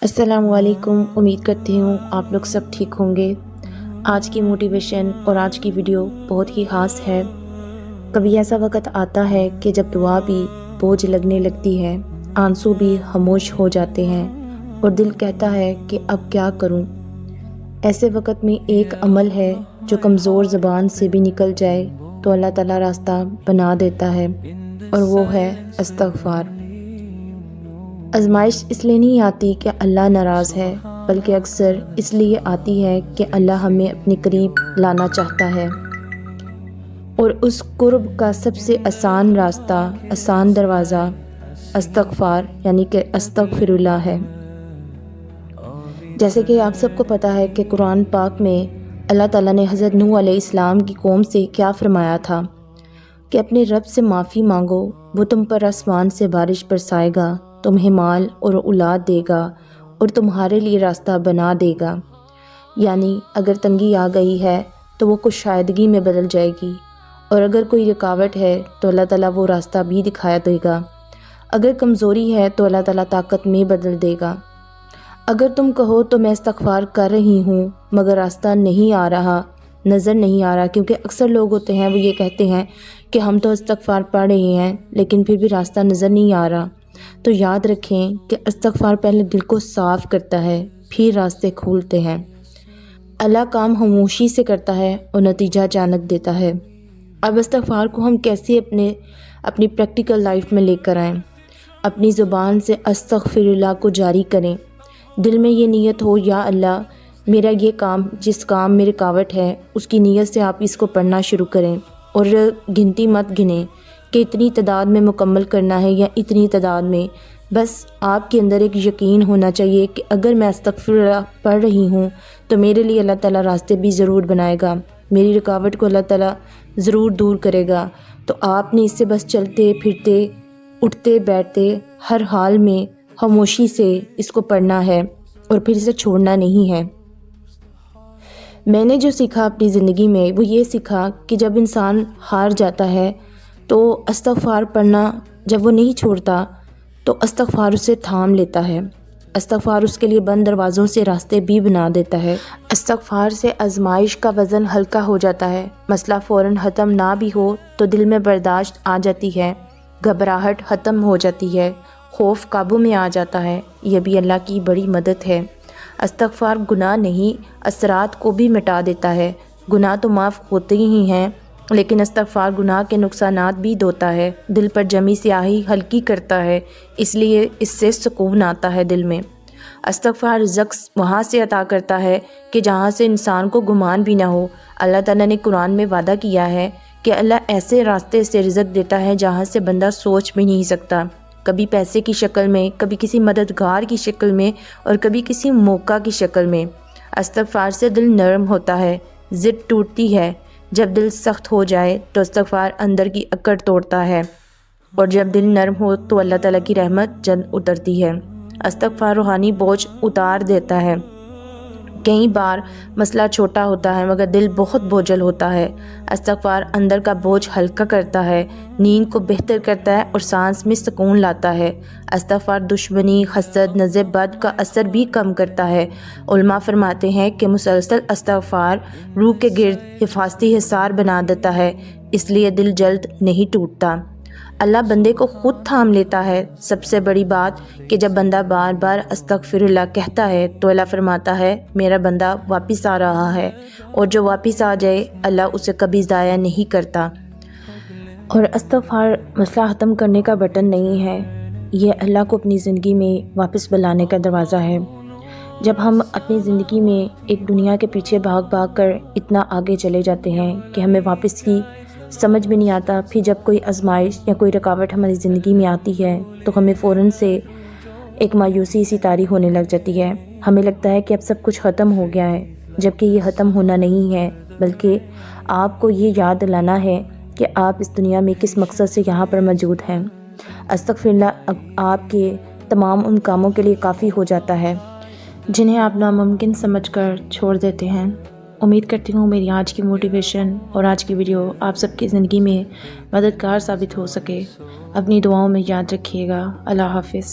السلام علیکم، امید کرتی ہوں آپ لوگ سب ٹھیک ہوں گے۔ آج کی موٹیویشن اور آج کی ویڈیو بہت ہی خاص ہے۔ کبھی ایسا وقت آتا ہے کہ جب دعا بھی بوجھ لگنے لگتی ہے، آنسو بھی خاموش ہو جاتے ہیں اور دل کہتا ہے کہ اب کیا کروں۔ ایسے وقت میں ایک عمل ہے جو کمزور زبان سے بھی نکل جائے تو اللہ تعالیٰ راستہ بنا دیتا ہے، اور وہ ہے استغفار۔ آزمائش اس لیے نہیں آتی کہ اللہ ناراض ہے، بلکہ اکثر اس لیے آتی ہے کہ اللہ ہمیں اپنے قریب لانا چاہتا ہے، اور اس قرب کا سب سے آسان راستہ، آسان دروازہ استغفار یعنی کہ استغفر اللہ ہے۔ جیسے کہ آپ سب کو پتہ ہے کہ قرآن پاک میں اللہ تعالیٰ نے حضرت نوح علیہ السلام کی قوم سے کیا فرمایا تھا کہ اپنے رب سے معافی مانگو، وہ تم پر آسمان سے بارش برسائے گا، تمہیں مال اور اولاد دے گا اور تمہارے لیے راستہ بنا دے گا۔ یعنی اگر تنگی آ گئی ہے تو وہ کشادگی میں بدل جائے گی، اور اگر کوئی رکاوٹ ہے تو اللہ تعالیٰ وہ راستہ بھی دکھا دے گا۔ اگر کمزوری ہے تو اللہ تعالیٰ طاقت میں بدل دے گا۔ اگر تم کہو تو میں استغفار کر رہی ہوں مگر راستہ نہیں آ رہا، نظر نہیں آ رہا، کیونکہ اکثر لوگ ہوتے ہیں وہ یہ کہتے ہیں کہ ہم تو استغفار پڑھ رہے ہیں لیکن پھر بھی راستہ نظر نہیں آ رہا، تو یاد رکھیں کہ استغفار پہلے دل کو صاف کرتا ہے، پھر راستے کھولتے ہیں۔ اللہ کام خاموشی سے کرتا ہے اور نتیجہ اچانک دیتا ہے۔ اب استغفار کو ہم کیسے اپنی پریکٹیکل لائف میں لے کر آئیں؟ اپنی زبان سے استغفر اللہ کو جاری کریں۔ دل میں یہ نیت ہو، یا اللہ میرا یہ کام، جس کام میں رکاوٹ ہے اس کی نیت سے آپ اس کو پڑھنا شروع کریں، اور گنتی مت گنیں کہ اتنی تعداد میں مکمل کرنا ہے یا اتنی تعداد میں۔ بس آپ کے اندر ایک یقین ہونا چاہیے کہ اگر میں استغفر اللہ پڑھ رہی ہوں تو میرے لیے اللہ تعالیٰ راستے بھی ضرور بنائے گا، میری رکاوٹ کو اللہ تعالیٰ ضرور دور کرے گا۔ تو آپ نے اس سے بس چلتے پھرتے، اٹھتے بیٹھتے، ہر حال میں خاموشی سے اس کو پڑھنا ہے اور پھر اسے چھوڑنا نہیں ہے۔ میں نے جو سیکھا اپنی زندگی میں وہ یہ سیکھا کہ جب انسان ہار جاتا ہے تو استغفار پڑھنا جب وہ نہیں چھوڑتا تو استغفار اسے تھام لیتا ہے۔ استغفار اس کے لیے بند دروازوں سے راستے بھی بنا دیتا ہے۔ استغفار سے آزمائش کا وزن ہلکا ہو جاتا ہے۔ مسئلہ فوراً ختم نہ بھی ہو تو دل میں برداشت آ جاتی ہے، گھبراہٹ ختم ہو جاتی ہے، خوف قابو میں آ جاتا ہے۔ یہ بھی اللہ کی بڑی مدد ہے۔ استغفار گناہ نہیں، اثرات کو بھی مٹا دیتا ہے۔ گناہ تو معاف ہوتے ہی ہیں، لیکن استغفار گناہ کے نقصانات بھی دھوتا ہے، دل پر جمی سیاہی ہلکی کرتا ہے، اس لیے اس سے سکون آتا ہے دل میں۔ استغفار رزق وہاں سے عطا کرتا ہے کہ جہاں سے انسان کو گمان بھی نہ ہو۔ اللہ تعالیٰ نے قرآن میں وعدہ کیا ہے کہ اللہ ایسے راستے سے رزق دیتا ہے جہاں سے بندہ سوچ بھی نہیں سکتا، کبھی پیسے کی شکل میں، کبھی کسی مددگار کی شکل میں، اور کبھی کسی موقع کی شکل میں۔ استغفار سے دل نرم ہوتا ہے، ضد ٹوٹتی ہے۔ جب دل سخت ہو جائے تو استغفار اندر کی اکڑ توڑتا ہے، اور جب دل نرم ہو تو اللہ تعالیٰ کی رحمت جلد اترتی ہے۔ استغفار روحانی بوجھ اتار دیتا ہے۔ کئی بار مسئلہ چھوٹا ہوتا ہے مگر دل بہت بوجھل ہوتا ہے۔ استغفار اندر کا بوجھ ہلکا کرتا ہے، نیند کو بہتر کرتا ہے اور سانس میں سکون لاتا ہے۔ استغفار دشمنی، حسد، نظر بد کا اثر بھی کم کرتا ہے۔ علماء فرماتے ہیں کہ مسلسل استغفار روح کے گرد حفاظتی حصار بنا دیتا ہے، اس لیے دل جلد نہیں ٹوٹتا۔ اللہ بندے کو خود تھام لیتا ہے۔ سب سے بڑی بات کہ جب بندہ بار بار استغفر اللہ کہتا ہے تو اللہ فرماتا ہے میرا بندہ واپس آ رہا ہے، اور جو واپس آ جائے اللہ اسے کبھی ضائع نہیں کرتا۔ اور استغفار مسئلہ ختم کرنے کا بٹن نہیں ہے، یہ اللہ کو اپنی زندگی میں واپس بلانے کا دروازہ ہے۔ جب ہم اپنی زندگی میں ایک دنیا کے پیچھے بھاگ بھاگ کر اتنا آگے چلے جاتے ہیں کہ ہمیں واپس کی سمجھ بھی نہیں آتا، پھر جب کوئی آزمائش یا کوئی رکاوٹ ہماری زندگی میں آتی ہے تو ہمیں فوراً سے ایک مایوسی سی طاری ہونے لگ جاتی ہے۔ ہمیں لگتا ہے کہ اب سب کچھ ختم ہو گیا ہے، جبکہ یہ ختم ہونا نہیں ہے، بلکہ آپ کو یہ یاد دلانا ہے کہ آپ اس دنیا میں کس مقصد سے یہاں پر موجود ہیں۔ استغفر اللہ آپ کے تمام ان کاموں کے لیے کافی ہو جاتا ہے جنہیں آپ ناممکن سمجھ کر چھوڑ دیتے ہیں۔ امید کرتی ہوں میری آج کی موٹیویشن اور آج کی ویڈیو آپ سب کی زندگی میں مددگار ثابت ہو سکے۔ اپنی دعاؤں میں یاد رکھیے گا۔ اللہ حافظ۔